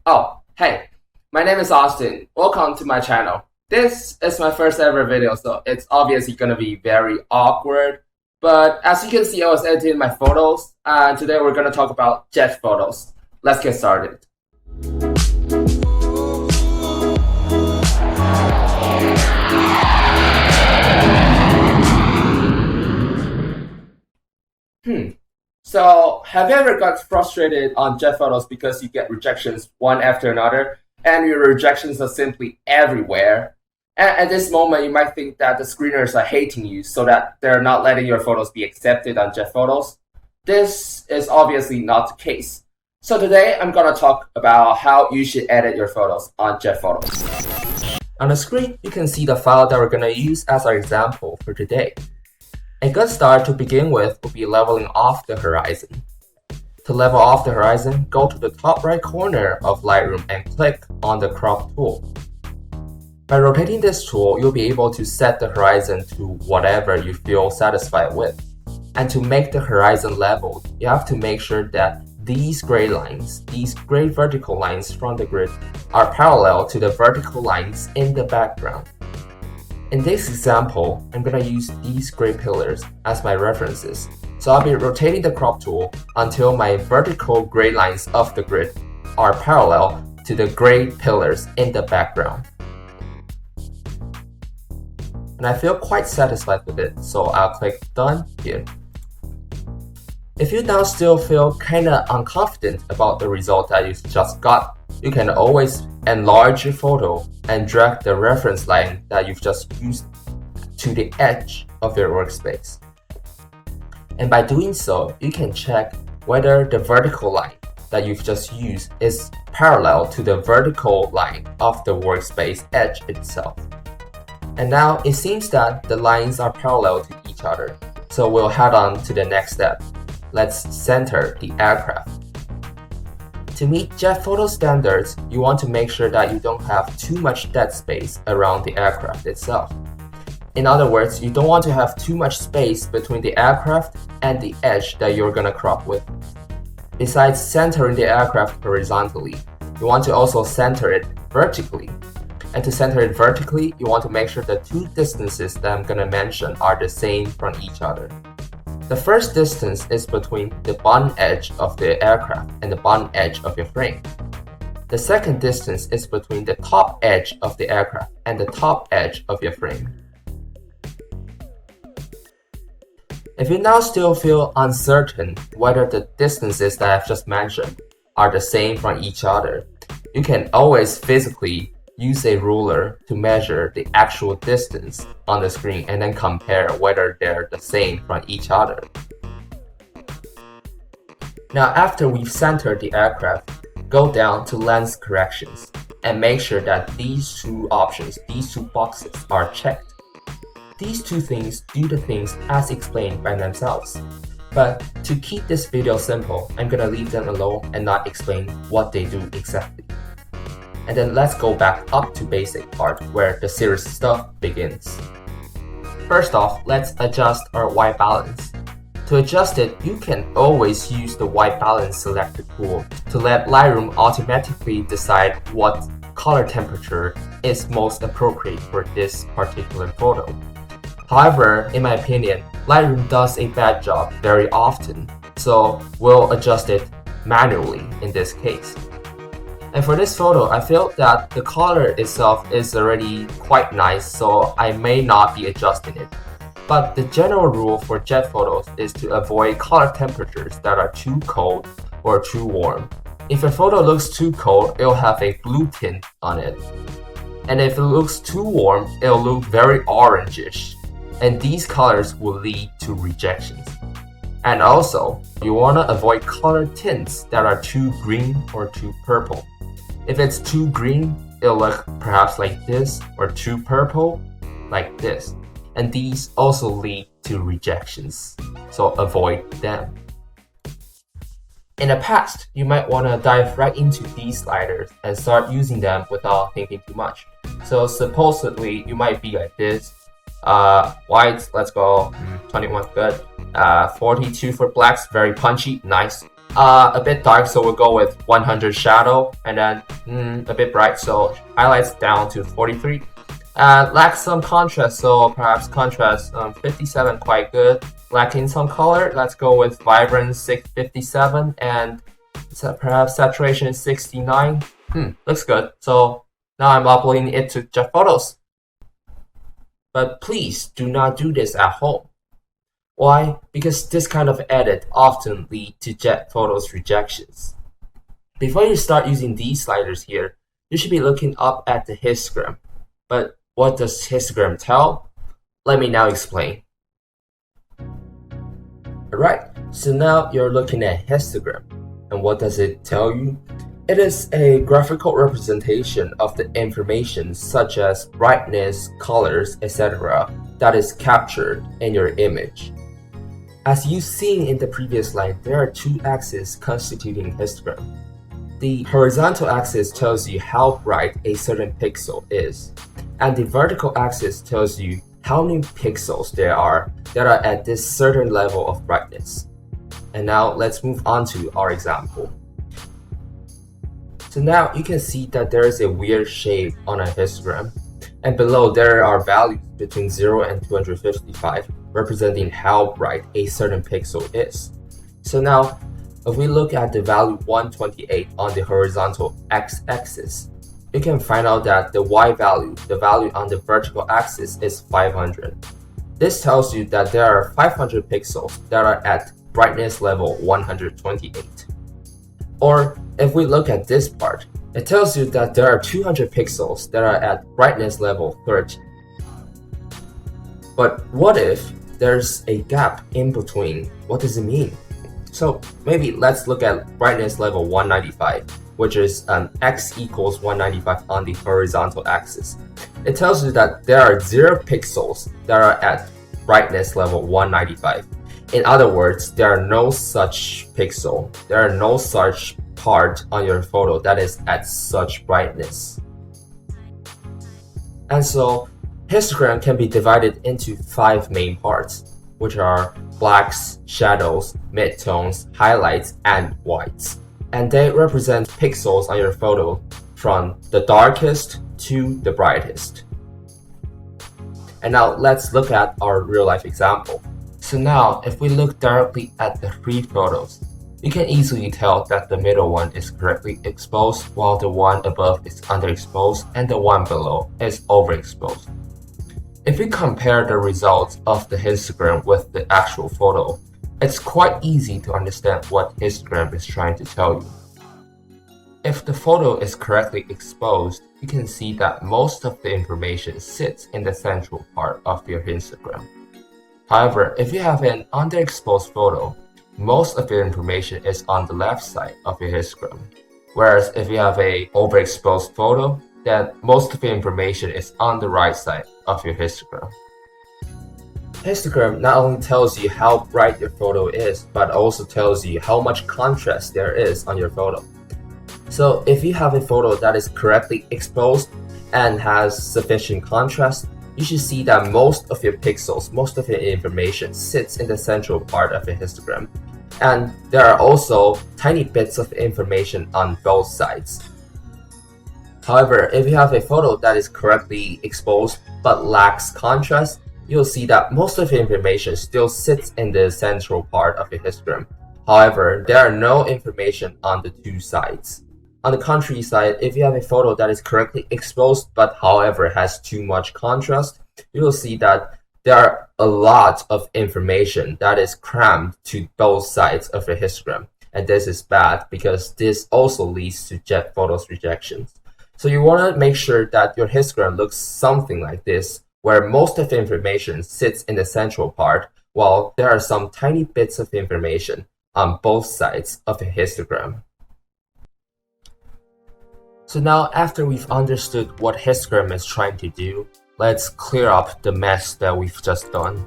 Oh, hey, my name is Austin. Welcome to my channel. This is my first ever video, so it's obviously gonna be very awkward. But as you can see, I was editing my photos, and today we're gonna talk about JetPhotos. Let's get started. So, have you ever got frustrated on JetPhotos because you get rejections one after another, and your rejections are simply everywhere? And at this moment, you might think that the screeners are hating you so that they're not letting your photos be accepted on JetPhotos. This is obviously not the case. So today, I'm gonna talk about how you should edit your photos on JetPhotos. On the screen, you can see the file that we're gonna use as our example for today. A good start to begin with would be leveling off the horizon. To level off the horizon, go to the top right corner of Lightroom and click on the crop tool. By rotating this tool, you'll be able to set the horizon to whatever you feel satisfied with. And to make the horizon leveled, you have to make sure that these gray lines, these gray vertical lines from the grid, are parallel to the vertical lines in the background. In this example, I'm going to use these gray pillars as my references. So I'll be rotating the crop tool until my vertical gray lines of the grid are parallel to the gray pillars in the background. And I feel quite satisfied with it, so I'll click Done here. If you now still feel kinda unconfident about the result that you just got, you can always enlarge your photo and drag the reference line that you've just used to the edge of your workspace. And by doing so, you can check whether the vertical line that you've just used is parallel to the vertical line of the workspace edge itself. And now it seems that the lines are parallel to each other. So we'll head on to the next step. Let's center the aircraft. To meet JetPhotos standards, you want to make sure that you don't have too much dead space around the aircraft itself. In other words, you don't want to have too much space between the aircraft and the edge that you're gonna crop with. Besides centering the aircraft horizontally, you want to also center it vertically. And to center it vertically, you want to make sure the two distances that I'm gonna mention are the same from each other. The first distance is between the bottom edge of the aircraft and the bottom edge of your frame. The second distance is between the top edge of the aircraft and the top edge of your frame. If you now still feel uncertain whether the distances that I've just mentioned are the same from each other, you can always physically use a ruler to measure the actual distance on the screen and then compare whether they're the same from each other. Now, after we've centered the aircraft, go down to lens corrections and make sure that these two options, these two boxes are checked. These two things do the things as explained by themselves. But to keep this video simple, I'm gonna leave them alone and not explain what they do exactly. And then let's go back up to basic part where the serious stuff begins. First off, let's adjust our white balance. To adjust it, you can always use the white balance selector tool to let Lightroom automatically decide what color temperature is most appropriate for this particular photo. However, in my opinion, Lightroom does a bad job very often, so we'll adjust it manually in this case. And for this photo, I feel that the color itself is already quite nice, so I may not be adjusting it. But the general rule for JetPhotos is to avoid color temperatures that are too cold or too warm. If a photo looks too cold, it'll have a blue tint on it. And if it looks too warm, it'll look very orangish. And these colors will lead to rejections. And also, you want to avoid color tints that are too green or too purple. If it's too green, it'll look perhaps like this, or too purple, like this. And these also lead to rejections, so avoid them. In the past, you might want to dive right into these sliders and start using them without thinking too much. So supposedly, you might be like this. Whites, let's go, 21, good. 42 for blacks, very punchy, nice. A bit dark, so we'll go with 100 shadow, and then a bit bright, so highlights down to 43. Lacks some contrast, so perhaps contrast 57, quite good. Lacking some color, let's go with vibrant 657, and perhaps saturation 69. Looks good. So now I'm uploading it to JetPhotos. But please do not do this at home. Why? Because this kind of edit often lead to JetPhotos rejections. Before you start using these sliders here, you should be looking up at the histogram. But what does histogram tell? Let me now explain. Alright, so now you're looking at histogram. And what does it tell you? It is a graphical representation of the information such as brightness, colors, etc. that is captured in your image. As you've seen in the previous slide, there are two axes constituting histogram. The horizontal axis tells you how bright a certain pixel is, and the vertical axis tells you how many pixels there are that are at this certain level of brightness. And now let's move on to our example. So now you can see that there is a weird shape on a histogram, and below there are values between 0 and 255 representing how bright a certain pixel is. So now if we look at the value 128 on the horizontal x-axis, you can find out that the y value, the value on the vertical axis, is 500. This tells you that there are 500 pixels that are at brightness level 128. Or if we look at this part, it tells you that there are 200 pixels that are at brightness level 30. But what if there's a gap in between? What does it mean? So maybe let's look at brightness level 195, which is x equals 195 on the horizontal axis. It tells you that there are 0 pixels that are at brightness level 195. In other words, there are no such pixel, there are no such part on your photo that is at such brightness. And so histogram can be divided into 5 main parts, which are blacks, shadows, midtones, highlights, and whites. And they represent pixels on your photo from the darkest to the brightest. And now let's look at our real-life example. So now if we look directly at the 3 photos, you can easily tell that the middle one is correctly exposed while the one above is underexposed and the one below is overexposed. If we compare the results of the histogram with the actual photo, it's quite easy to understand what histogram is trying to tell you. If the photo is correctly exposed, you can see that most of the information sits in the central part of your histogram. However, if you have an underexposed photo, most of the information is on the left side of your histogram. Whereas if you have an overexposed photo, then most of the information is on the right side of your histogram. Histogram not only tells you how bright your photo is, but also tells you how much contrast there is on your photo. So if you have a photo that is correctly exposed and has sufficient contrast, you should see that most of your pixels, most of your information sits in the central part of your histogram. And there are also tiny bits of information on both sides. However, if you have a photo that is correctly exposed but lacks contrast, you'll see that most of the information still sits in the central part of your histogram. However, there are no information on the 2 sides. On the contrary side, if you have a photo that is correctly exposed but however has too much contrast, you will see that there are a lot of information that is crammed to both sides of your histogram. And this is bad because this also leads to JetPhotos rejections. So you want to make sure that your histogram looks something like this, where most of the information sits in the central part, while there are some tiny bits of information on both sides of the histogram. So now after we've understood what histogram is trying to do, let's clear up the mess that we've just done.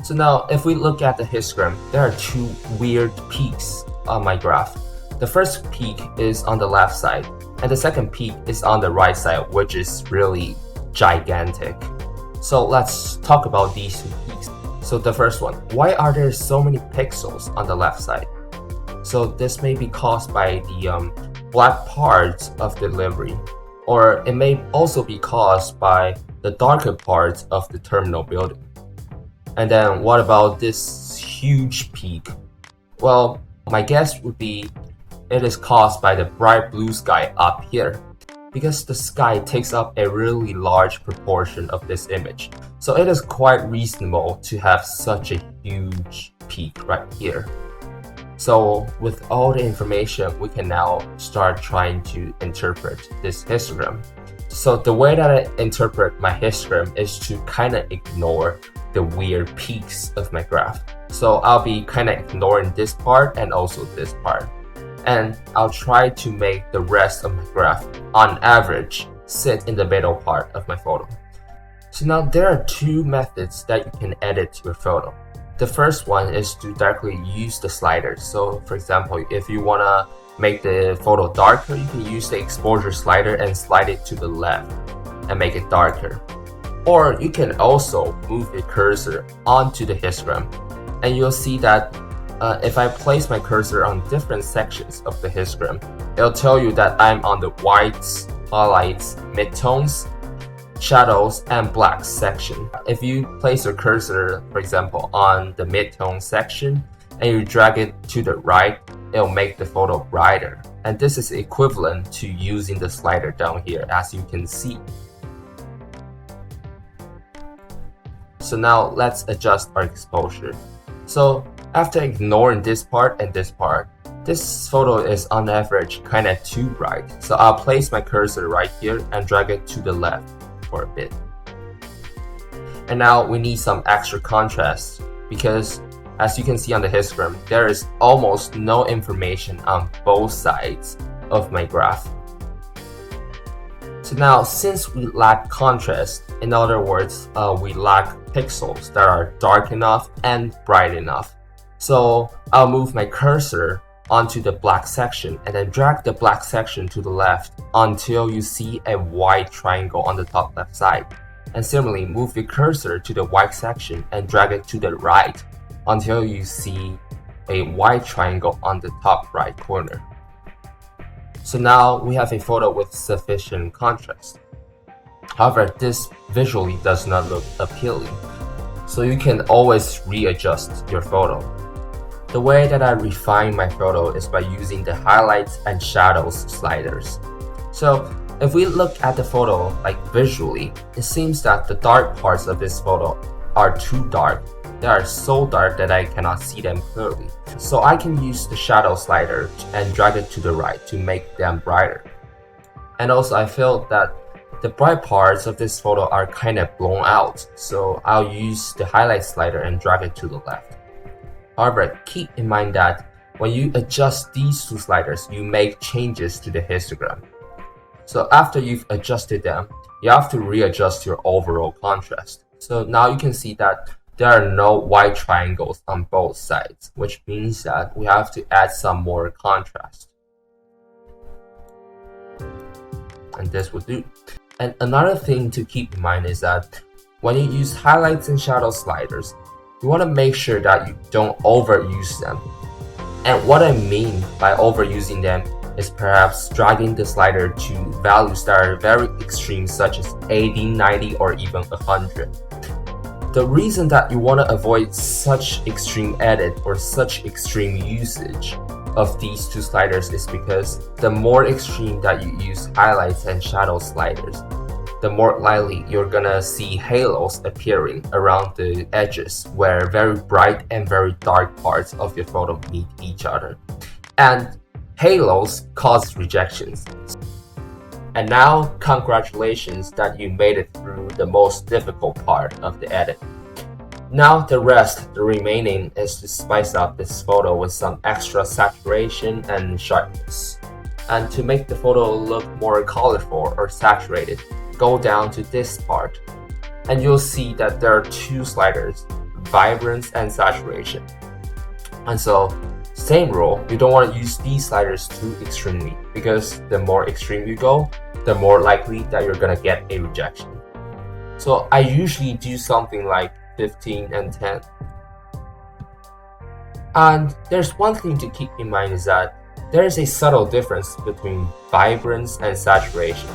So now if we look at the histogram, there are 2 weird peaks on my graph. The first peak is on the left side, and the second peak is on the right side, which is really gigantic. So let's talk about these 2 peaks. So the first one, why are there so many pixels on the left side? So this may be caused by the black parts of the delivery, or it may also be caused by the darker parts of the terminal building. And then what about this huge peak? Well, my guess would be it is caused by the bright blue sky up here, because the sky takes up a really large proportion of this image. So it is quite reasonable to have such a huge peak right here. So with all the information, we can now start trying to interpret this histogram. So the way that I interpret my histogram is to kind of ignore the weird peaks of my graph. So I'll be kind of ignoring this part and also this part. And I'll try to make the rest of my graph, on average, sit in the middle part of my photo. So now there are two methods that you can edit your photo. The first one is to directly use the sliders. So for example, if you want to make the photo darker, you can use the exposure slider and slide it to the left and make it darker. Or you can also move the cursor onto the histogram, and you'll see that if I place my cursor on different sections of the histogram, it'll tell you that I'm on the whites, highlights, midtones, shadows, and blacks section. If you place your cursor, for example, on the midtone section and you drag it to the right, it'll make the photo brighter. And this is equivalent to using the slider down here, as you can see. So now let's adjust our exposure. So after ignoring this part and this part, this photo is on average kind of too bright. So I'll place my cursor right here and drag it to the left for a bit. And now we need some extra contrast, because as you can see on the histogram, there is almost no information on both sides of my graph. So now, since we lack contrast, in other words, we lack pixels that are dark enough and bright enough. So I'll move my cursor onto the black section and then drag the black section to the left until you see a white triangle on the top left side. And similarly, move the cursor to the white section and drag it to the right until you see a white triangle on the top right corner. So now we have a photo with sufficient contrast. However, this visually does not look appealing, so you can always readjust your photo. The way that I refine my photo is by using the highlights and shadows sliders. So if we look at the photo visually, it seems that the dark parts of this photo are too dark. They are so dark that I cannot see them clearly. So I can use the shadow slider and drag it to the right to make them brighter. And also I feel that the bright parts of this photo are kind of blown out, so I'll use the highlight slider and drag it to the left. However, keep in mind that when you adjust these two sliders, you make changes to the histogram. So after you've adjusted them, you have to readjust your overall contrast. So now you can see that there are no white triangles on both sides, which means that we have to add some more contrast. And this will do. And another thing to keep in mind is that when you use highlights and shadow sliders, you want to make sure that you don't overuse them. And what I mean by overusing them is perhaps dragging the slider to values that are very extreme, such as 80, 90, or even 100. The reason that you want to avoid such extreme edit or such extreme usage of these two sliders is because the more extreme that you use highlights and shadow sliders, the more likely you're gonna see halos appearing around the edges where very bright and very dark parts of your photo meet each other. And halos cause rejections. And now, congratulations that you made it through the most difficult part of the edit. Now the remaining is to spice up this photo with some extra saturation and sharpness. And to make the photo look more colorful or saturated, go down to this part. And you'll see that there are two sliders, vibrance and saturation. And so, same rule, you don't want to use these sliders too extremely, because the more extreme you go, the more likely that you're gonna get a rejection. So I usually do something like 15, and 10. And there's one thing to keep in mind is that there is a subtle difference between vibrance and saturation.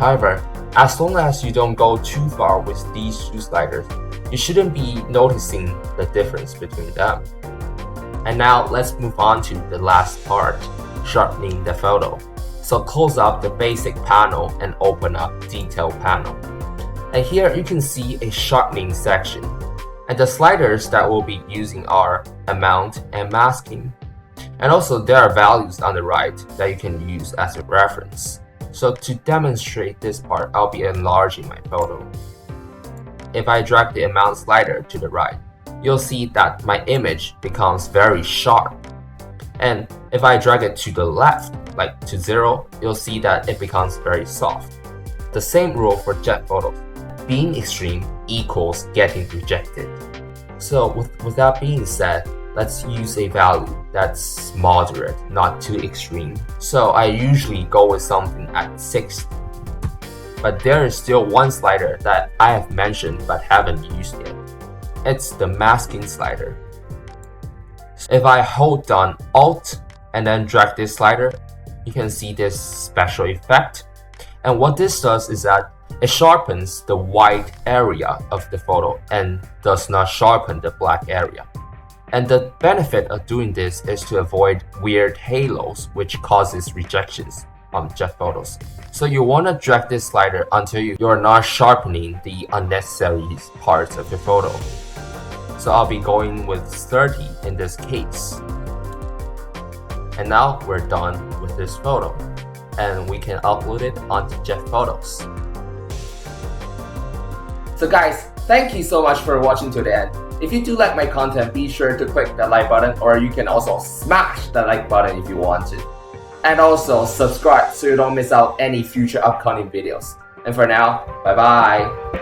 However, as long as you don't go too far with these two sliders, you shouldn't be noticing the difference between them. And now let's move on to the last part, sharpening the photo. So close up the basic panel and open up detail panel. And here you can see a sharpening section. And the sliders that we'll be using are amount and masking. And also there are values on the right that you can use as a reference. So to demonstrate this part, I'll be enlarging my photo. If I drag the amount slider to the right, you'll see that my image becomes very sharp. And if I drag it to the left, like to 0, you'll see that it becomes very soft. The same rule for JetPhotos. Being extreme equals getting rejected. So with that being said, let's use a value that's moderate, not too extreme. So I usually go with something at 60. But there is still one slider that I have mentioned but haven't used yet. It's the masking slider. If I hold down Alt and then drag this slider, you can see this special effect. And what this does is that it sharpens the white area of the photo and does not sharpen the black area. And the benefit of doing this is to avoid weird halos, which causes rejections on JetPhotos. So you want to drag this slider until you're not sharpening the unnecessary parts of your photo. So I'll be going with 30 in this case. And now we're done with this photo, and we can upload it onto JetPhotos. So guys, thank you so much for watching to the end. If you do like my content, be sure to click the like button, or you can also smash the like button if you want to. And also subscribe so you don't miss out any future upcoming videos. And for now, bye bye.